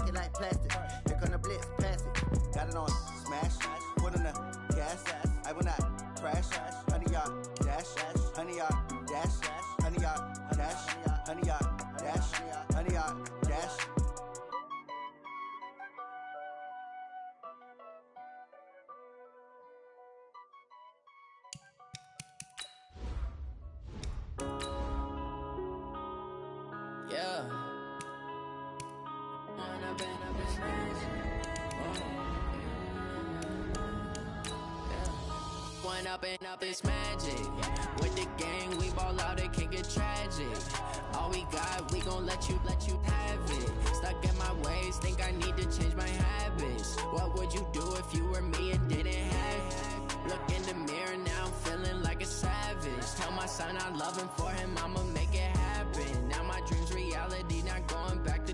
it like plastic. Here come the blitz, pass it. Got it on smash, put on the gas. I will not crash. 100 yard dash, 100 yard dash, 100 yard dash, 100 yard dash, 100 yard dash. Yeah. One up and up is magic. With the gang, we ball out, it can get tragic. All we got, we gon' let you have it. Stuck in my ways, think I need to change my habits. What would you do if you were me and didn't have it? Look in the mirror, now I'm feeling like a savage. Tell my son I love him, for him I'ma make it happen. Now my dream's reality, not going back to.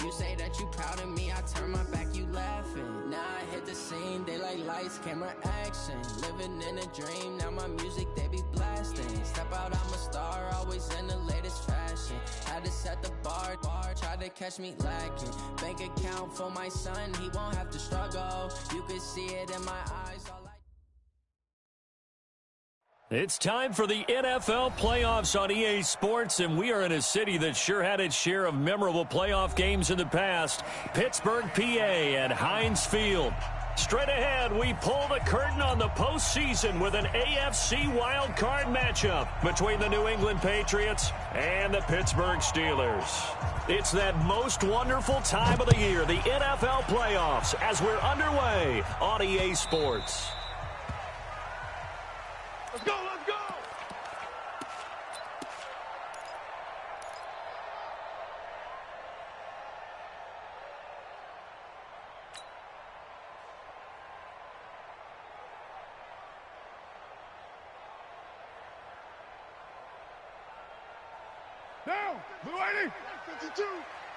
You say that you proud of me, I turn my back, you laughing. Now I hit the scene, they like lights, camera, action. Living in a dream, now my music, they be blasting. Step out, I'm a star, always in the latest fashion. Had to set the bar, try to catch me lacking. Bank account for my son, he won't have to struggle. You can see it in my eyes. It's time for the NFL playoffs on EA Sports, and we are in a city that sure had its share of memorable playoff games in the past. Pittsburgh, PA at Heinz Field. Straight ahead, we pull the curtain on the postseason with an AFC wildcard matchup between the New England Patriots and the Pittsburgh Steelers. It's that most wonderful time of the year, the NFL playoffs, as we're underway on EA Sports. Let's go, let's go! Down! Blue 80! 52!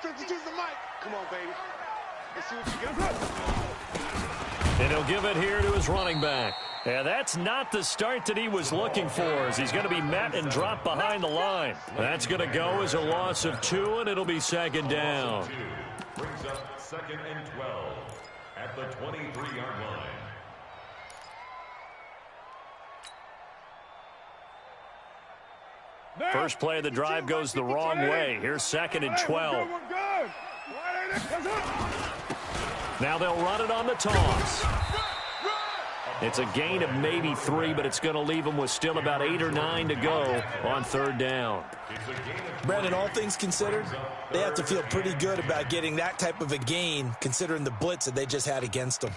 52's the mic! Come on, baby. Let's see what you got. And he'll give it here to his running back. And that's not the start that he was looking for, as he's going to be met and dropped behind the line. That's going to go as a loss of 2, and it'll be second down. Brings up 2nd and 12 at the 23-yard line. First play of the drive goes the wrong way. Here's 2nd and 12. Now they'll run it on the toss. It's a gain of maybe 3, but it's going to leave them with still about 8 or 9 to go on 3rd down. Brandon, all things considered, they have to feel pretty good about getting that type of a gain, considering the blitz that they just had against them.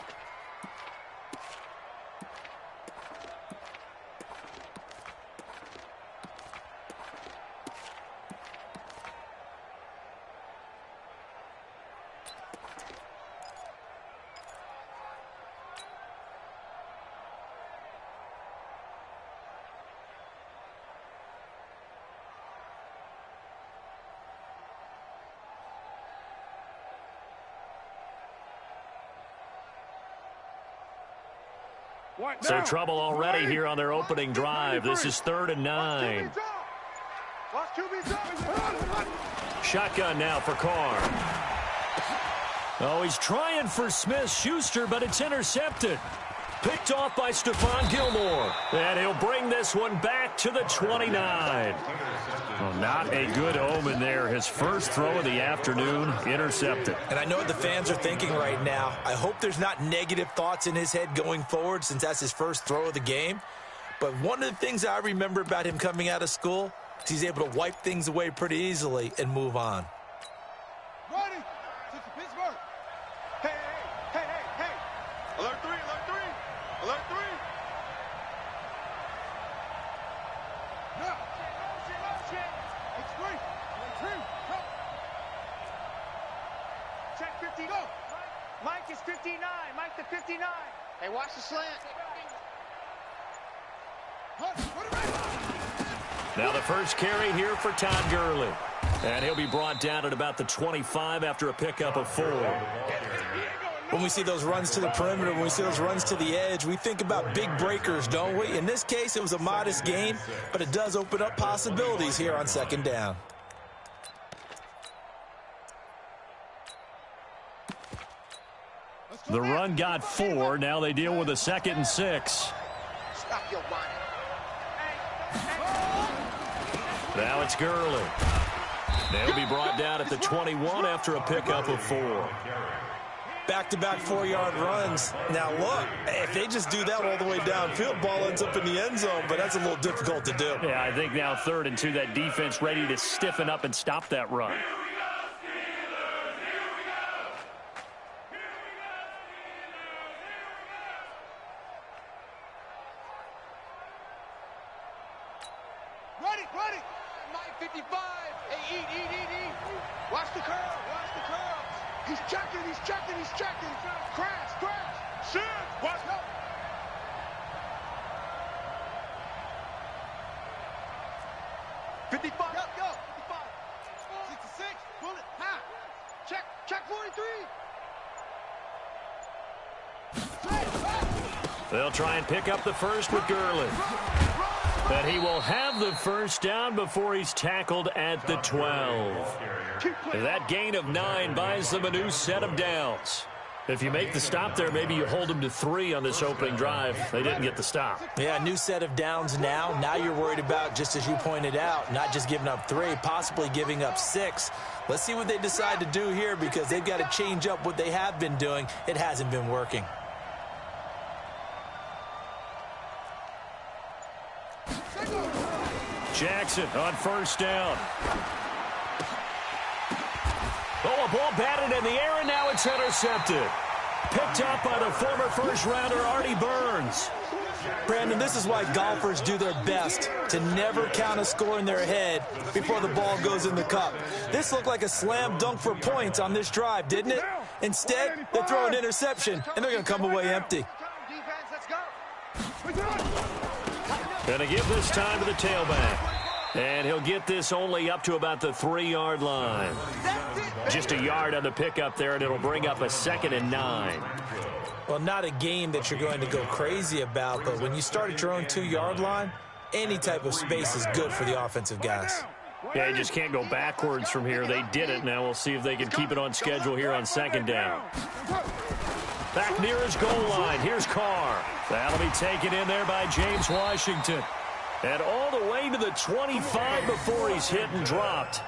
So trouble already here on their opening drive. This is 3rd and 9. Shotgun now for Carr. Oh, he's trying for Smith-Schuster, but it's intercepted. Picked off by Stephon Gilmore. And he'll bring this one back to the 29. Well, not a good omen there. His first throw of the afternoon, intercepted. And I know what the fans are thinking right now. I hope there's not negative thoughts in his head going forward, since that's his first throw of the game. But one of the things I remember about him coming out of school is he's able to wipe things away pretty easily and move on. Ready? Pittsburgh. Hey, hey, hey, hey, hey. Alert 3, alert 3. Alert 3. No. It's 3. Alert 3. Go. Check 50. Go. Mike is 59. Mike to 59. Hey, watch the slant. Now the first carry here for Todd Gurley. And he'll be brought down at about the 25 after a pickup of 4. When we see those runs to the perimeter, when we see those runs to the edge, we think about big breakers, don't we? In this case, it was a modest gain, but it does open up possibilities here on 2nd down. The run got 4. Now they deal with a 2nd and 6. Stop your whining. Now it's Gurley. They'll be brought down at the 21 after a pickup of 4. Back-to-back 4-yard runs. Now, look, if they just do that all the way downfield, ball ends up in the end zone, but that's a little difficult to do. Yeah, I think now 3rd and 2, that defense ready to stiffen up and stop that run. Ready. Mike 55. Hey, eat. Watch the curl. He's checking. Crash. Shit. Watch out. 55. Go. 55. 66. Bullet. Ha. Check 43. They'll try and pick up the first with Gurley. But he will have the first down before he's tackled at the 12. That gain of 9 buys them a new set of downs. If you make the stop there, maybe you hold them to 3 on this opening drive. They didn't get the stop. Yeah, new set of downs now. Now you're worried about, just as you pointed out, not just giving up 3, possibly giving up 6. Let's see what they decide to do here because they've got to change up what they have been doing. It hasn't been working. Jackson on first down. Oh, a ball batted in the air, and now it's intercepted. Picked up by the former first-rounder, Artie Burns. Brandon, this is why golfers do their best to never count a score in their head before the ball goes in the cup. This looked like a slam dunk for points on this drive, didn't it? Instead, they throw an interception, and they're going to come away empty. Going to give this time to the tailback. And he'll get this only up to about the 3-yard line. Just a yard on the pickup there, and it'll bring up a 2nd and 9. Well, not a game that you're going to go crazy about, but when you start at your own 2-yard line, any type of space is good for the offensive guys. Yeah, you just can't go backwards from here. They did it. Now we'll see if they can keep it on schedule here on 2nd down. Back near his goal line. Here's Carr. That'll be taken in there by James Washington. And all the way to the 25 before he's hit and dropped.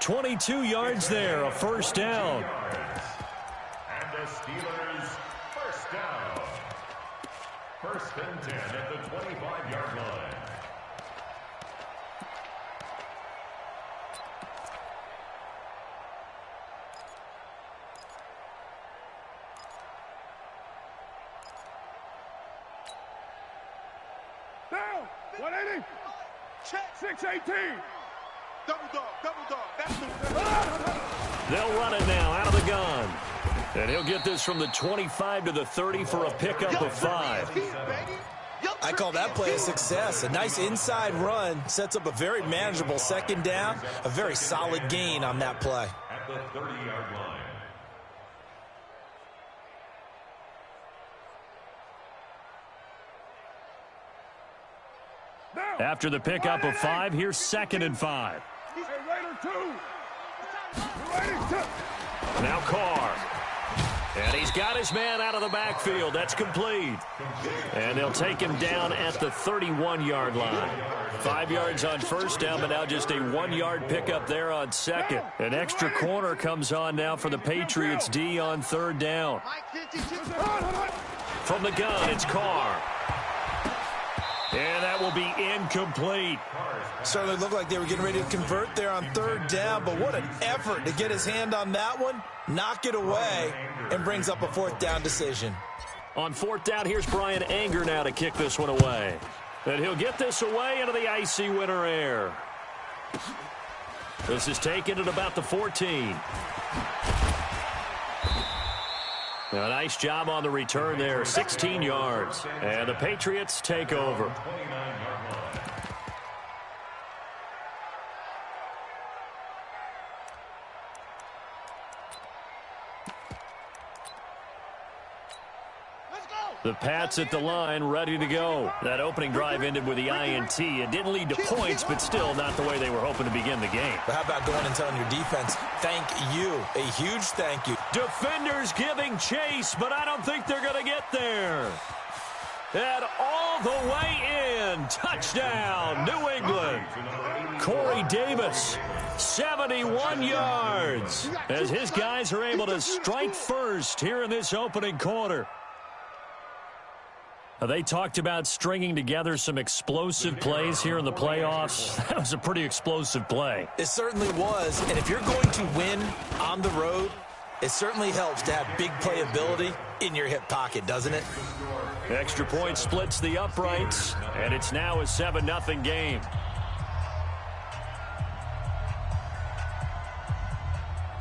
22 yards there, a first down. And the Steelers, first down. 1st and 10 at the 25-yard line. Down. 180. Check. 618. Double dog. That's the... They'll run it now out of the gun. And he'll get this from the 25 to the 30 for a pickup of 5. I call that play a success. A nice inside run sets up a very manageable 2nd down. A very solid gain on that play. At the 30-yard line. After the pickup of 5, here's 2nd and 5. Now Carr. And he's got his man out of the backfield. That's complete. And they'll take him down at the 31-yard line. 5 yards on first down, but now just a 1-yard pickup there on 2nd. An extra corner comes on now for the Patriots D on 3rd down. From the gun, it's Carr. And that will be incomplete. Certainly looked like they were getting ready to convert there on 3rd down, but what an effort to get his hand on that one, knock it away, and brings up a 4th down decision. On 4th down, here's Brian Anger now to kick this one away. And he'll get this away into the icy winter air. This is taken at about the 14. A nice job on the return there, 16 yards. And the Patriots take over. The Pats at the line, ready to go. That opening drive ended with the INT. It didn't lead to points, but still not the way they were hoping to begin the game. But how about going and telling your defense, thank you, a huge thank you. Defenders giving chase, but I don't think they're going to get there. And all the way in. Touchdown, New England. Corey Davis, 71 yards, as his guys are able to strike first here in this opening quarter. They talked about stringing together some explosive plays here in the playoffs. That was a pretty explosive play. It certainly was, and if you're going to win on the road, it certainly helps to have big playability in your hip pocket, doesn't it? Extra point splits the uprights, and it's now a 7-0 game.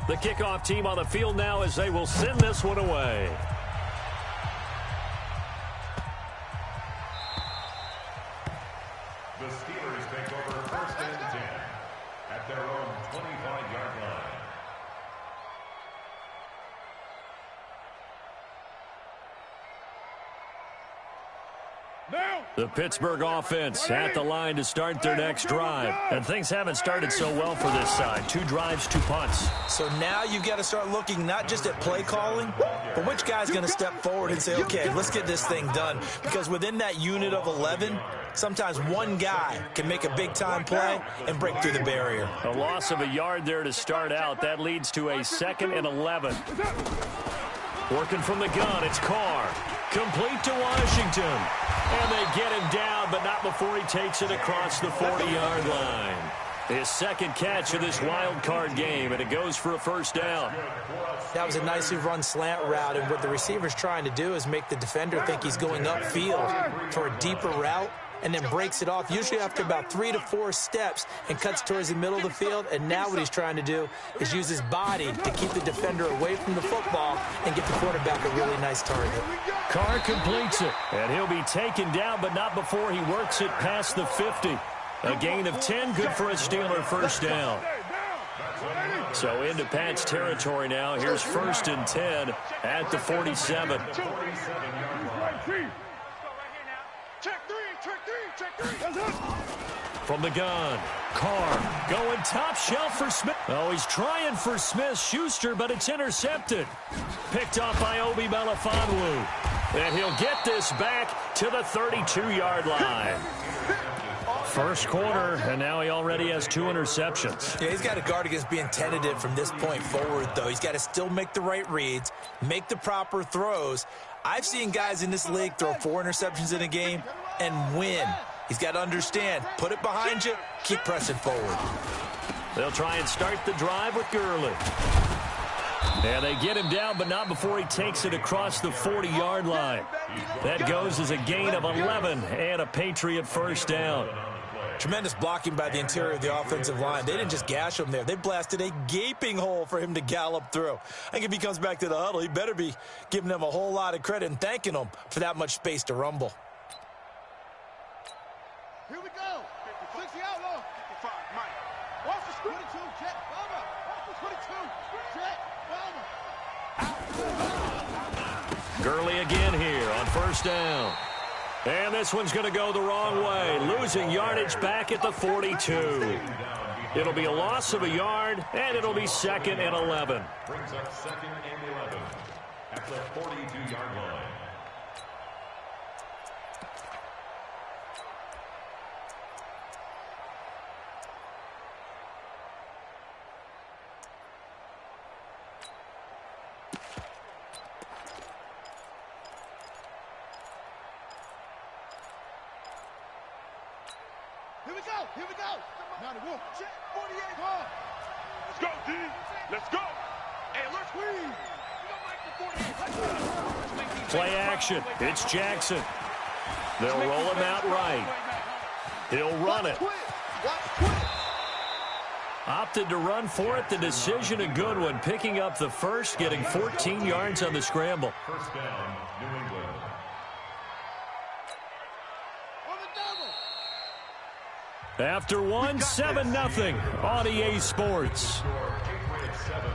The kickoff team on the field now as they will send this one away. The Steelers take over 1st and 10 at their own 25-yard line. The Pittsburgh offense at the line to start their next drive. And things haven't started so well for this side. 2 drives, 2 punts. So now you've got to start looking not just at play calling, but which guy's going to step forward and say, okay, let's get this thing done. Because within that unit of 11, sometimes one guy can make a big-time play and break through the barrier. A loss of a yard there to start out. That leads to a 2nd and 11. Working from the gun, it's Carr. Complete to Washington. And they get him down, but not before he takes it across the 40-yard line. His 2nd catch of this wild card game, and it goes for a 1st down. That was a nicely run slant route, and what the receiver's trying to do is make the defender think he's going upfield for a deeper route, and then breaks it off, usually after about 3 to 4 steps, and cuts towards the middle of the field. And now what he's trying to do is use his body to keep the defender away from the football and get the quarterback a really nice target. Carr completes it, and he'll be taken down, but not before he works it past the 50. A gain of 10, good for a Steeler 1st down. So into Pat's territory now. Here's 1st and 10 at the 47. From the gun, Carr going top shelf for Smith. Oh, he's trying for Smith-Schuster, but it's intercepted. Picked off by Obi Melifonwu. And he'll get this back to the 32-yard line. 1st quarter, and now he already has 2 interceptions. Yeah, he's got to guard against being tentative from this point forward, though. He's got to still make the right reads, make the proper throws. I've seen guys in this league throw 4 interceptions in a game and win. He's got to understand, put it behind you, keep pressing forward. They'll try and start the drive with Gurley. And they get him down, but not before he takes it across the 40-yard line. That goes as a gain of 11 and a Patriot 1st down. Tremendous blocking by the interior of the offensive line. They didn't just gash him there. They blasted a gaping hole for him to gallop through. I think if he comes back to the huddle, he better be giving them a whole lot of credit and thanking them for that much space to rumble. Here we go. 60 outlaw. 55, Mike. Watch the 22, Jet. Bomber. Watch the 22, Jet. Bomber. Gurley again here on 1st down. And this one's going to go the wrong way. Losing yardage back at the 42. It'll be a loss of a yard, and it'll be 2nd and 11. Brings up 2nd and 11 at the 42-yard line. Here we go. 91. 48. Let's go, D. Let's go. Hey, let's win. Play action. It's Jackson. They'll roll him out right. He'll run it. Opted to run for it. The decision a good one. Picking up the 1st, getting 14 yards on the scramble. 1st down, New England. After 1, 7-0 on EA Sports. Patriots 7,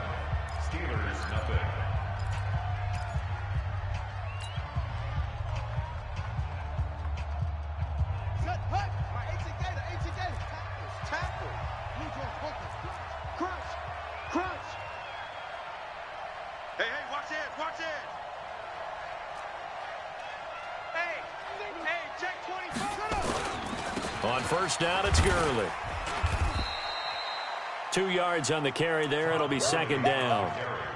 Steelers nothing. Set, hut. 18 Gator. Tackle. Crunch. Watch it, watch it. Hey, check 24. On first down, it's Gurley. 2 yards on the carry there. It'll be second down.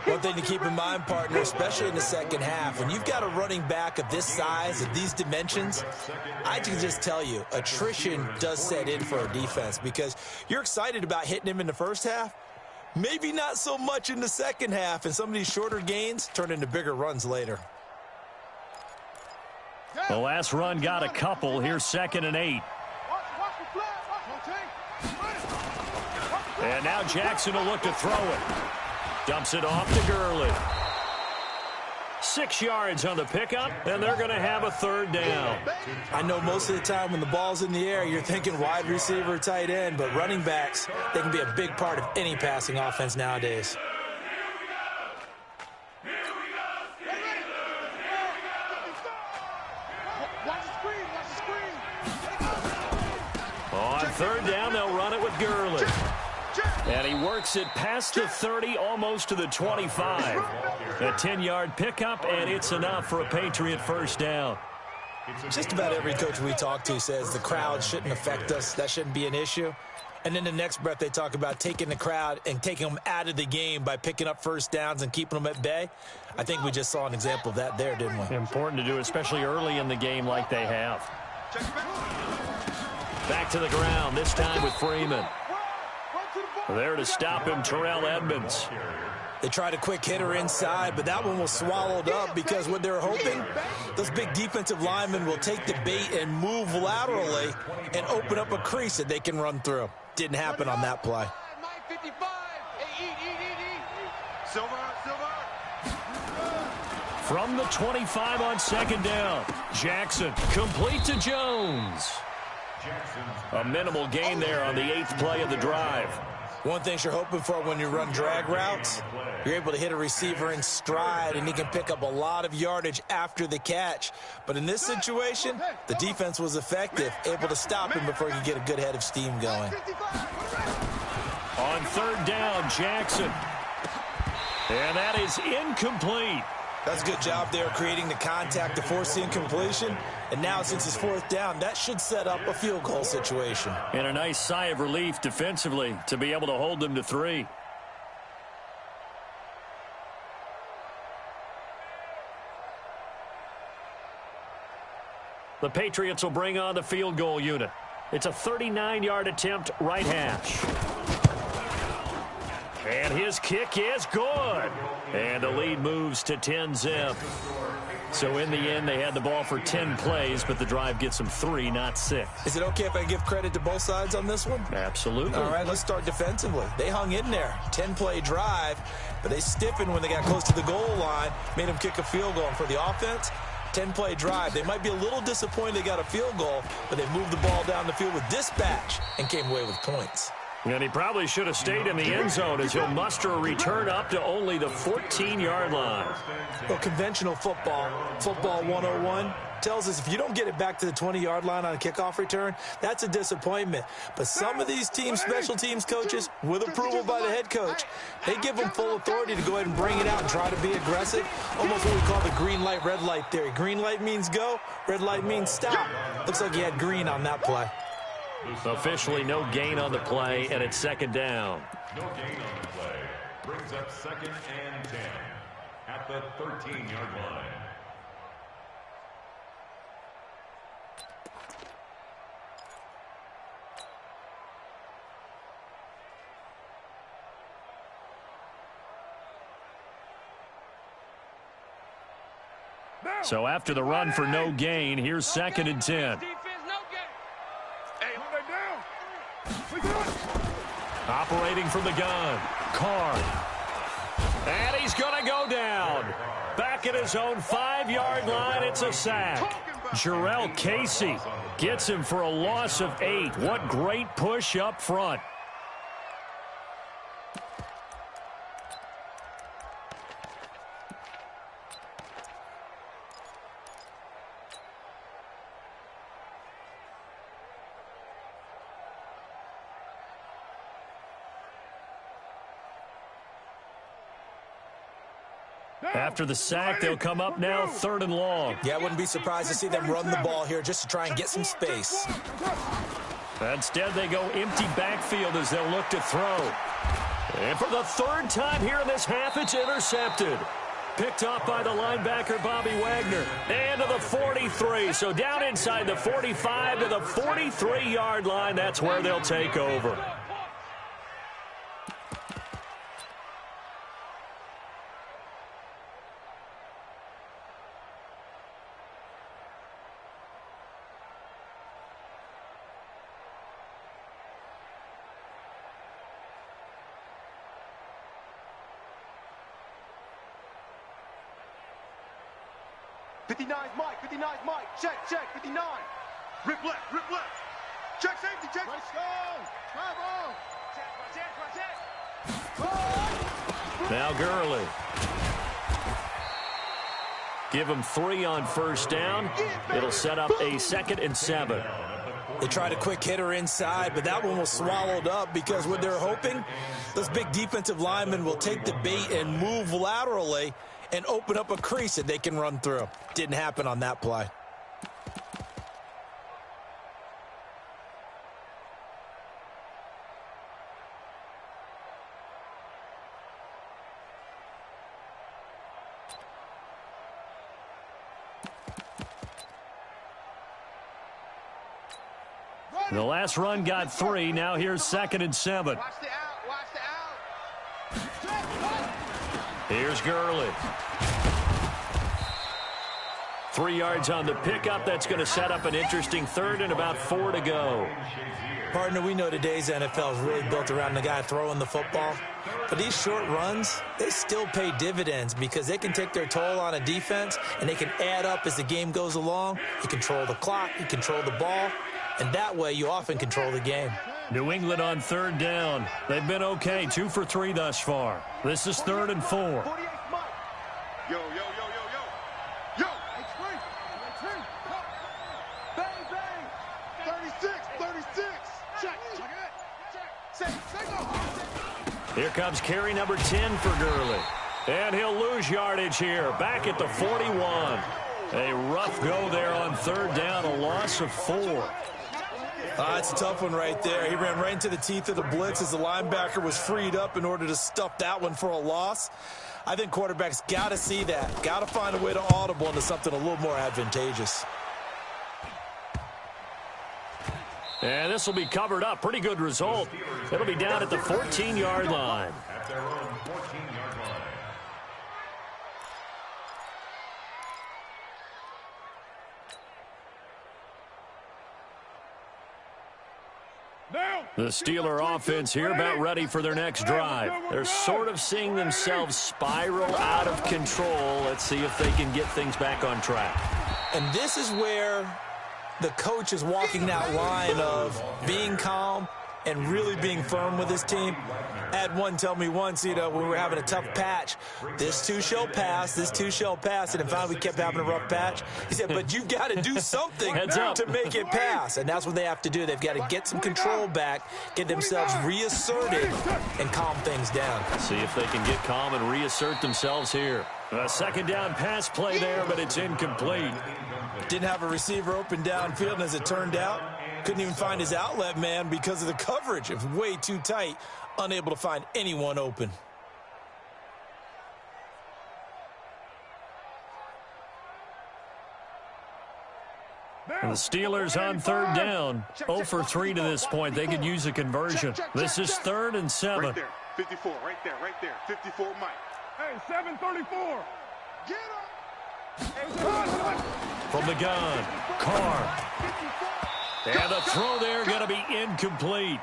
One thing to keep in mind, partner, especially in the second half, when you've got a running back of this size, of these dimensions, I can just tell you, attrition does set in for a defense because you're excited about hitting him in the first half. Maybe not so much in the second half, and some of these shorter gains turn into bigger runs later. The last run got a couple. Here's 2nd and 8. And now Jackson will look to throw it. Dumps it off to Gurley. 6 yards on the pickup, and they're going to have a third down. I know most of the time when the ball's in the air, you're thinking wide receiver, tight end, but running backs, they can be a big part of any passing offense nowadays. On third down, they'll run it with Gurley. And he works it past the 30, almost to the 25. A 10-yard pickup, and it's enough for a Patriot first down. Just about every coach we talk to says the crowd shouldn't affect us. That shouldn't be an issue. And then the next breath they talk about taking the crowd and taking them out of the game by picking up first downs and keeping them at bay. I think we just saw an example of that there, didn't we? Important to do, especially early in the game like they have. Back to the ground, this time with Freeman. There to stop him, Terrell Edmonds. They tried a quick hitter inside, but that one was swallowed up because what they're hoping, those big defensive linemen will take the bait and move laterally and open up a crease that they can run through. Didn't happen on that play. From the 25 on second down, Jackson complete to Jones. A minimal gain there on the 8th play of the drive. One thing you're hoping for when you run drag routes, you're able to hit a receiver in stride, and he can pick up a lot of yardage after the catch. But in this situation, the defense was effective, able to stop him before he could get a good head of steam going. On third down, Jackson. And that is incomplete. That's a good job there creating the contact to force the incompletion. And now, since it's 4th down, that should set up a field goal situation. And a nice sigh of relief defensively to be able to hold them to 3. The Patriots will bring on the field goal unit. It's a 39-yard attempt, right hash. And his kick is good. And the lead moves to 10-zip. So in the end, they had the ball for 10 plays, but the drive gets them 3, not 6. Is it okay if I give credit to both sides on this one? Absolutely. All right, let's start defensively. They hung in there. 10-play drive, but they stiffened when they got close to the goal line, made them kick a field goal. And for the offense, 10-play drive. They might be a little disappointed they got a field goal, but they moved the ball down the field with dispatch and came away with points. And he probably should have stayed in the end zone as he'll muster a return up to only the 14-yard line. Well, conventional football 101, tells us if you don't get it back to the 20-yard line on a kickoff return, that's a disappointment. But some of these teams, special teams coaches, with approval by the head coach, they give them full authority to go ahead and bring it out and try to be aggressive. Almost what we call the green light, red light theory. Green light means go, red light means stop. Looks like he had green on that play. Officially no gain on the play, and it's second down. No gain on the play. Brings up 2nd and 10 at the 13-yard line. So after the run for no gain, here's 2nd and 10. Operating from the gun, Carr. And he's going to go down. Back at his own 5-yard line, it's a sack. Jarrell Casey gets him for a loss of 8. What great push up front. After the sack, they'll come up now 3rd and long. Yeah, I wouldn't be surprised to see them run the ball here just to try and get some space. Instead, they go empty backfield as they'll look to throw. And for the 3rd time here in this half, it's intercepted. Picked off by the linebacker, Bobby Wagner. And to the 43. So down inside the 45 to the 43-yard line. That's where they'll take over. Mike, check, 59. Rip left. Check safety, check. Let's go. Check. Now Gurley. Give him 3 on 1st down. It'll set up a 2nd and 7. They tried a quick hitter inside, but that one was swallowed up because what they're hoping, those big defensive linemen will take the bait and move laterally and open up a crease that they can run through. Didn't happen on that play. The last run got 3. Now here's 2nd and 7. Watch the out. Here's Gurley. 3 yards on the pickup. That's going to set up an interesting 3rd and about 4 to go. Partner, we know today's NFL is really built around the guy throwing the football. But these short runs, they still pay dividends because they can take their toll on a defense and they can add up as the game goes along. You control the clock, you control the ball, and that way you often control the game. New England on 3rd down. They've been okay, 2 for 3 thus far. This is 3rd and 4. Yo. Bang. 36. Check. Here comes carry number 10 for Gurley. And he'll lose yardage here. Back at the 41. A rough go there on 3rd down. A loss of 4. It's a tough one right there. He ran right into the teeth of the blitz as the linebacker was freed up in order to stuff that one for a loss. I think quarterbacks got to see that. Got to find a way to audible into something a little more advantageous. And this will be covered up. Pretty good result. It'll be down at the 14-yard line. At their own 14-yard line. The Steeler offense here about ready for their next drive. They're sort of seeing themselves spiral out of control. Let's see if they can get things back on track. And this is where the coach is walking that line of being calm and really being firm with his team. I had one tell me once, when we were having a tough patch, this too shall pass, this too shall pass, and then finally we kept having a rough patch. He said, but you've got to do something to make it pass, and that's what they have to do. They've got to get some control back, get themselves reasserted, and calm things down. See if they can get calm and reassert themselves here. A 2nd down pass play there, but it's incomplete. Didn't have a receiver open downfield, and as it turned out, couldn't even find his outlet man because of the coverage. It was way too tight, unable to find anyone open. And the Steelers on 3rd down, 0 for 3 to this point. They could use a conversion. This is 3rd and 7. Right there, 54, right there. 54, Mike. Hey, 734. Get him. From the gun, Carr. And the throw there going to be incomplete.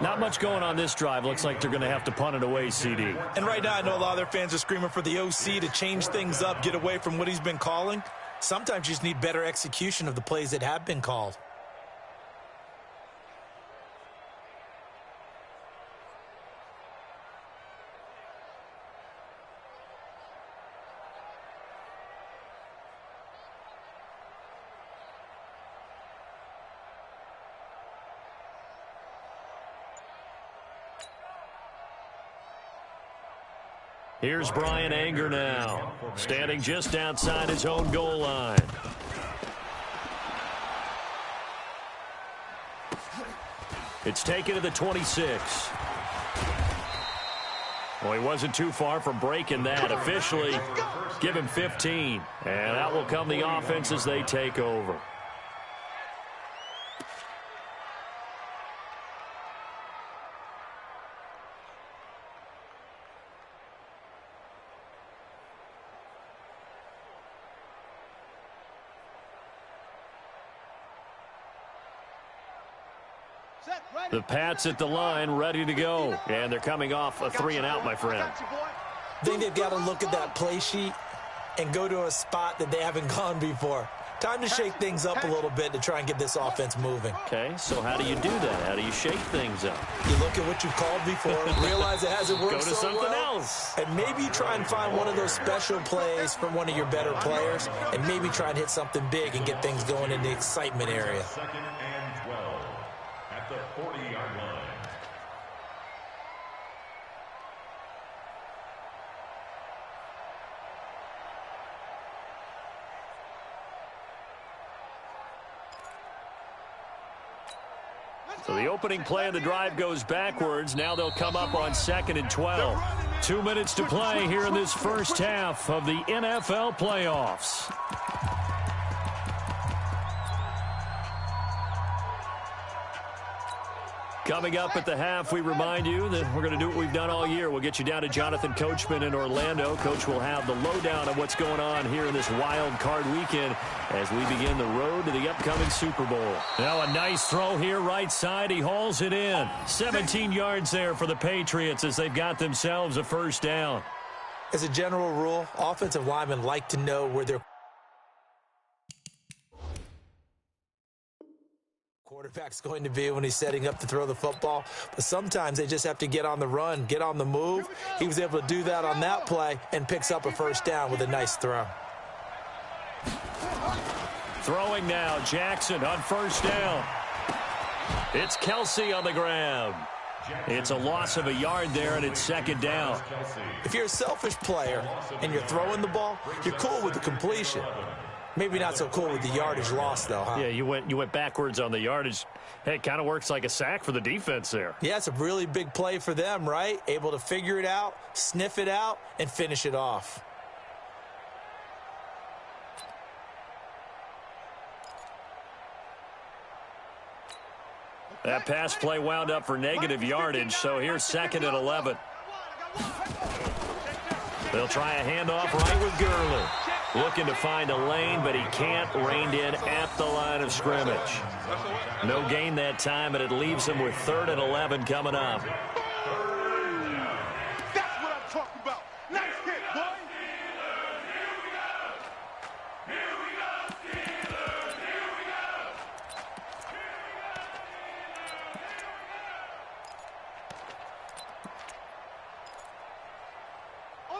Not much going on this drive. Looks like they're going to have to punt it away, CD. And right now I know a lot of their fans are screaming for the OC to change things up, get away from what he's been calling. Sometimes you just need better execution of the plays that have been called. Here's Brian Anger now, standing just outside his own goal line. It's taken to the 26. Well, he wasn't too far from breaking that. Officially, give him 15. And that will come the offense as they take over. The Pats at the line, ready to go. And they're coming off a 3-and-out, my friend. I think they've got to look at that play sheet and go to a spot that they haven't gone before. Time to shake things up a little bit to try and get this offense moving. Okay, so how do you do that? How do you shake things up? You look at what you've called before, realize it hasn't worked so well. Go to something else. And maybe try and find one of those special plays from one of your better players, and maybe try and hit something big and get things going in the excitement area. Second and 12 at the 40-yard line. So the opening play of the drive goes backwards. Now they'll come up on 2nd and 12. 2 minutes to play here in this first half of the NFL playoffs. Coming up at the half, we remind you that we're going to do what we've done all year. We'll get you down to Jonathan Coachman in Orlando. Coach will have the lowdown of what's going on here in this wild card weekend as we begin the road to the upcoming Super Bowl. Now a nice throw here right side. He hauls it in. 17 yards there for the Patriots as they've got themselves a first down. As a general rule, offensive linemen like to know where their quarterback's going to be when he's setting up to throw the football. But sometimes they just have to get on the run, get on the move. He was able to do that on that play and picks up a first down with a nice throw. Throwing now, Jackson on first down. It's Kelsey on the grab. It's a loss of a yard there, and it's 2nd down. If you're a selfish player and you're throwing the ball, you're cool with the completion. Maybe not so cool with the yardage loss, though, huh? Yeah, you went backwards on the yardage. Hey, it kind of works like a sack for the defense there. Yeah, it's a really big play for them, right? Able to figure it out, sniff it out, and finish it off. That pass play wound up for negative yardage, so here's 2nd and 11. They'll try a handoff right with Gurley. Looking to find a lane, but he can't. Reined in at the line of scrimmage. No gain that time, and it leaves him with 3rd and 11 coming up. That's what I'm talking about. Nice hit, boy.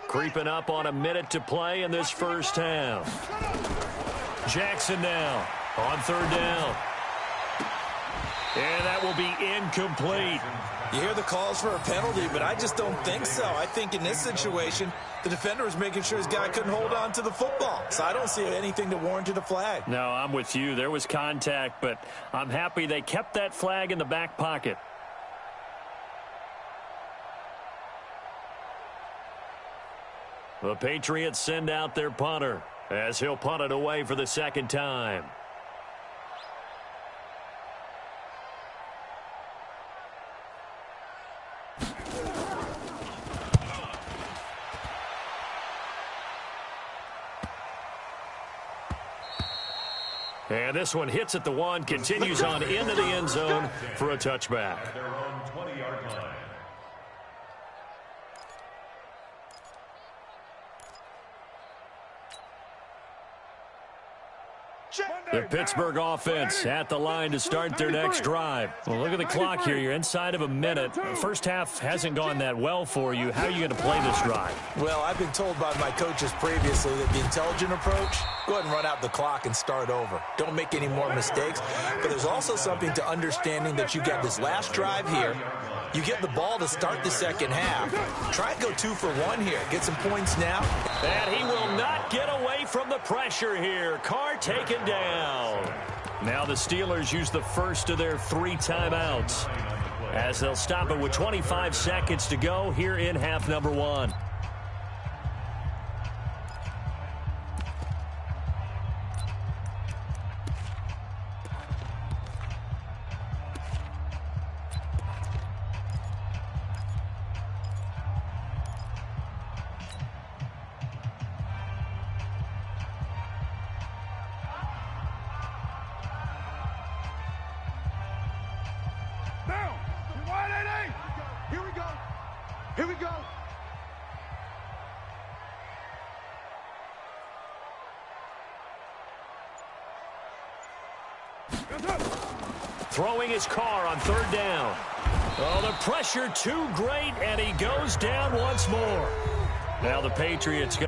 Creeping up on a minute to play in this first half. Jackson now on 3rd down. And that will be incomplete. You hear the calls for a penalty, but I just don't think so. I think in this situation, the defender was making sure his guy couldn't hold on to the football. So I don't see anything to warrant a flag. No, I'm with you. There was contact, but I'm happy they kept that flag in the back pocket. The Patriots send out their punter as he'll punt it away for the 2nd time. And this one hits at the 1, continues on into the end zone for a touchback. At their own 20-yard line. The Pittsburgh offense at the line to start their next drive. Well, look at the clock here. You're inside of a minute. The first half hasn't gone that well for you. How are you going to play this drive? Well, I've been told by my coaches previously that the intelligent approach, go ahead and run out the clock and start over. Don't make any more mistakes. But there's also something to understanding that you got this last drive here. You get the ball to start the second half. Try and go 2 for 1 here. Get some points now. And he will not get away from the pressure here. Carr taken down. Now the Steelers use the first of their 3 timeouts, as they'll stop it with 25 seconds to go here in half number 1. Here we go. Throwing his Carr on 3rd down. Oh, the pressure too great, and he goes down once more. Now the Patriots go.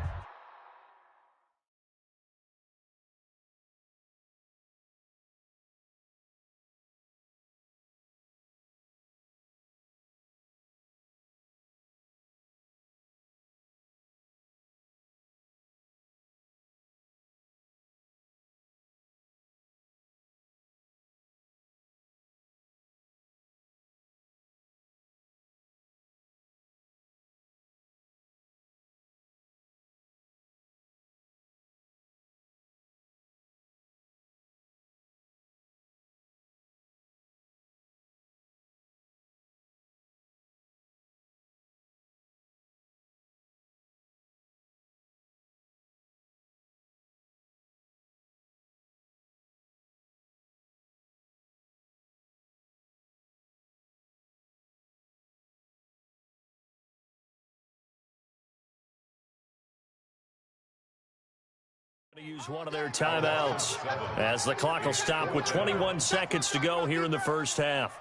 To use one of their timeouts, as the clock will stop with 21 seconds to go here in the first half.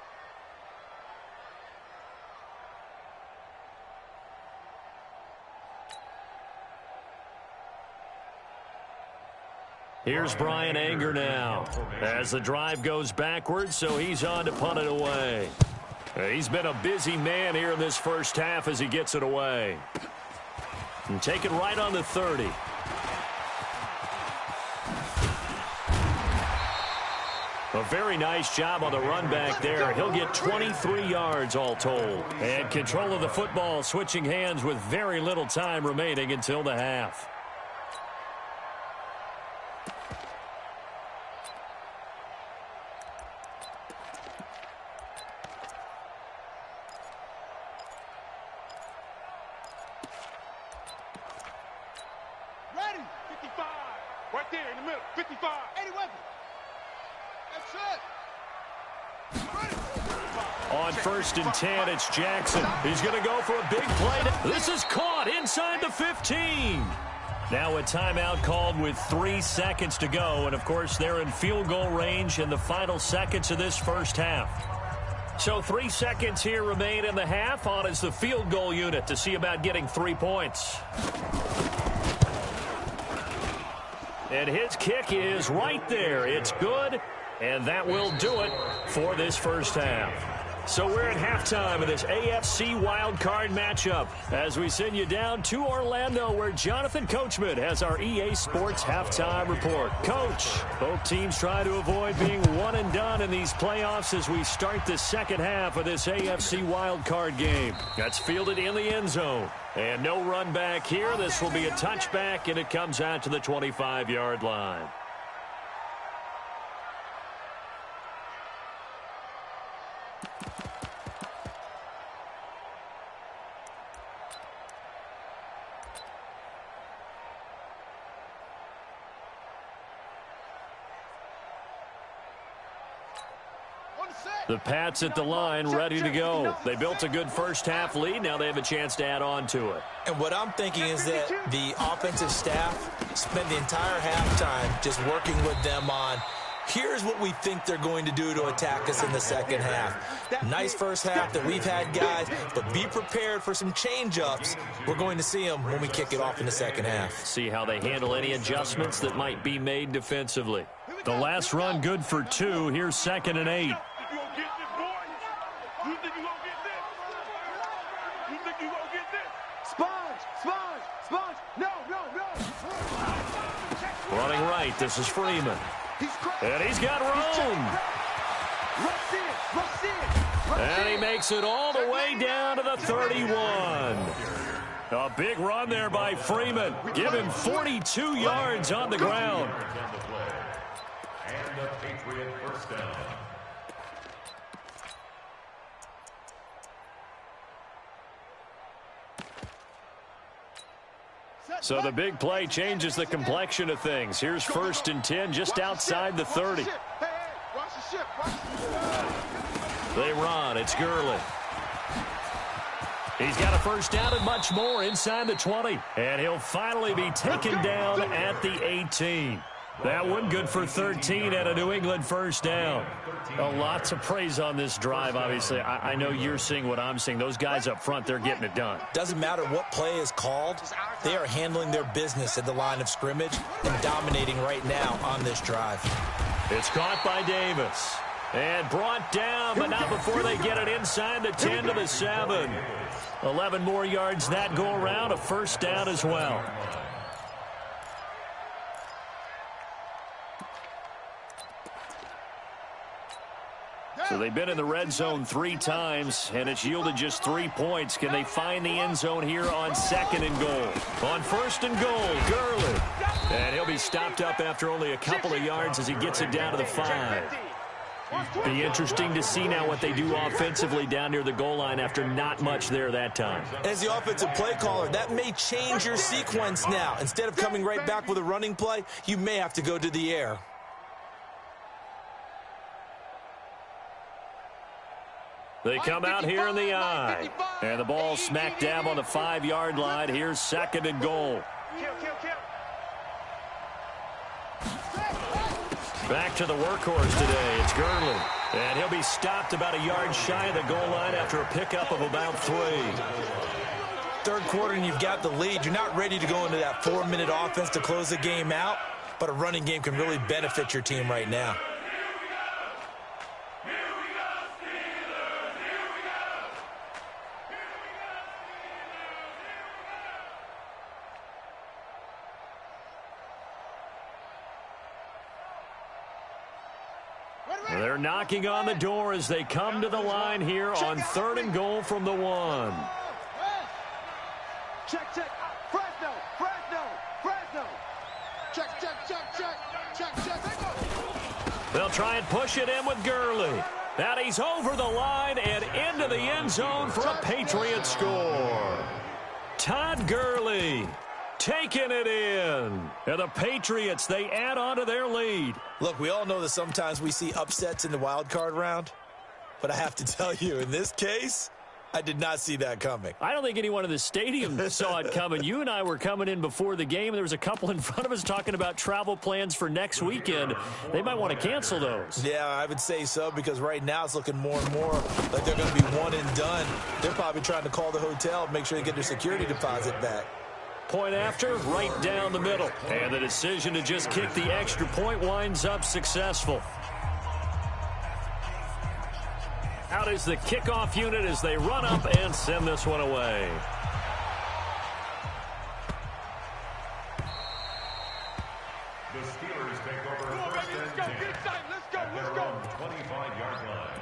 Here's Brian Anger now, as the drive goes backwards, so he's on to punt it away. He's been a busy man here in this first half as he gets it away. And take it right on the 30. A very nice job on the run back there. He'll get 23 yards all told. And control of the football switching hands with very little time remaining until the half. Ready? 55. Right there in the middle. 55. 80 weapons. On 1st and 10, it's Jackson. He's going to go for a big play. This is caught inside the 15. Now a timeout called with 3 seconds to go. And, of course, they're in field goal range in the final seconds of this first half. So 3 seconds here remain in the half. On is the field goal unit to see about getting 3 points. And his kick is right there. It's good. And that will do it for this first half. So we're at halftime of this AFC wildcard matchup as we send you down to Orlando, where Jonathan Coachman has our EA Sports halftime report. Coach, both teams try to avoid being one and done in these playoffs as we start the second half of this AFC wildcard game. That's fielded in the end zone. And no run back here. This will be a touchback, and it comes out to the 25-yard line. The Pats at the line, ready to go. They built a good first-half lead. Now they have a chance to add on to it. And what I'm thinking is that the offensive staff spent the entire halftime just working with them on, here's what we think they're going to do to attack us in the second half. Nice first half that we've had, guys, but be prepared for some change-ups. We're going to see them when we kick it off in the second half. See how they handle any adjustments that might be made defensively. The last run good for 2. Here's 2nd and 8. Running right, this is Freeman. And he's got room. And he makes it all the way down to the 31. A big run there by Freeman. Give him 42 yards on the ground. And a Patriot first down. So the big play changes the complexion of things. Here's 1st and 10 just outside the 30. They run. It's Gurley. He's got a first down and much more inside the 20. And he'll finally be taken down at the 18. That one good for 13 at a New England first down. A lot to praise on this drive, obviously. I know you're seeing what I'm seeing. Those guys up front, they're getting it done. Doesn't matter what play is called. They are handling their business at the line of scrimmage and dominating right now on this drive. It's caught by Davis. And brought down, but not before they get it inside the 10 to the 7. 11 more yards that go around, a first down as well. So they've been in the red zone 3 times, and it's yielded just 3 points. Can they find the end zone here on 2nd and goal? On 1st and goal, Gurley. And he'll be stopped up after only a couple of yards as he gets it down to the 5. Be interesting to see now what they do offensively down near the goal line after not much there that time. As the offensive play caller, that may change your sequence now. Instead of coming right back with a running play, you may have to go to the air. They come out here in the eye. And the ball smack dab on the 5-yard line. Here's 2nd and goal. Back to the workhorse today. It's Gurley. And he'll be stopped about a yard shy of the goal line after a pickup of about 3. Third quarter and you've got the lead. You're not ready to go into that 4-minute offense to close the game out. But a running game can really benefit your team right now. They're knocking on the door as they come to the line here on 3rd and goal from the 1. Check. Fresno. Check. They'll try and push it in with Gurley. And he's over the line and into the end zone for a Patriot score. Todd Gurley taking it in. And the Patriots, they add on to their lead. Look, we all know that sometimes we see upsets in the wild card round. But I have to tell you, in this case, I did not see that coming. I don't think anyone in the stadium saw it coming. You and I were coming in before the game. There was a couple in front of us talking about travel plans for next weekend. They might want to cancel those. Yeah, I would say so, because right now it's looking more and more like they're going to be one and done. They're probably trying to call the hotel and make sure they get their security deposit back. Point after, right down the middle. And the decision to just kick the extra point winds up successful. Out is the kickoff unit as they run up and send this one away. The Steelers take over 1st and 10 at their own 25-yard line.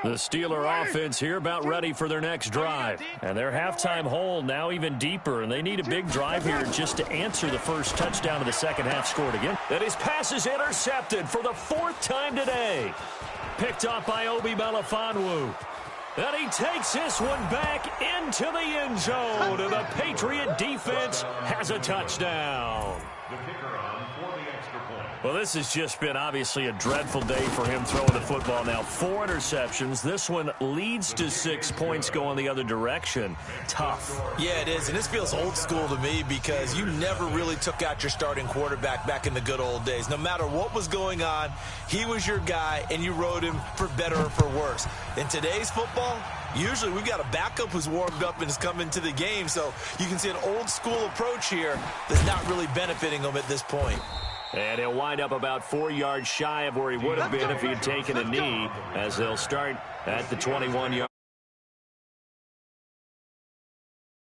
The Steeler offense here about ready for their next drive. And their halftime hole now even deeper, and they need a big drive here just to answer the first touchdown of the second half scored again. And his pass is intercepted for the 4th time today. Picked off by Obi Melifonwu. And he takes this one back into the end zone, and the Patriot defense has a touchdown. The kicker on for the extra point. Well, this has just been obviously a dreadful day for him throwing the football now. 4 interceptions. This one leads to 6 points going the other direction. Tough. Yeah, it is, and this feels old school to me because you never really took out your starting quarterback back in the good old days. No matter what was going on, he was your guy, and you rode him for better or for worse. In today's football, Usually we've got a backup who's warmed up and is coming to the game, so you can see an old-school approach here that's not really benefiting him at this point. And he'll wind up about 4 yards shy of where he would have been if he had taken a knee, as they'll start at the 21-yard.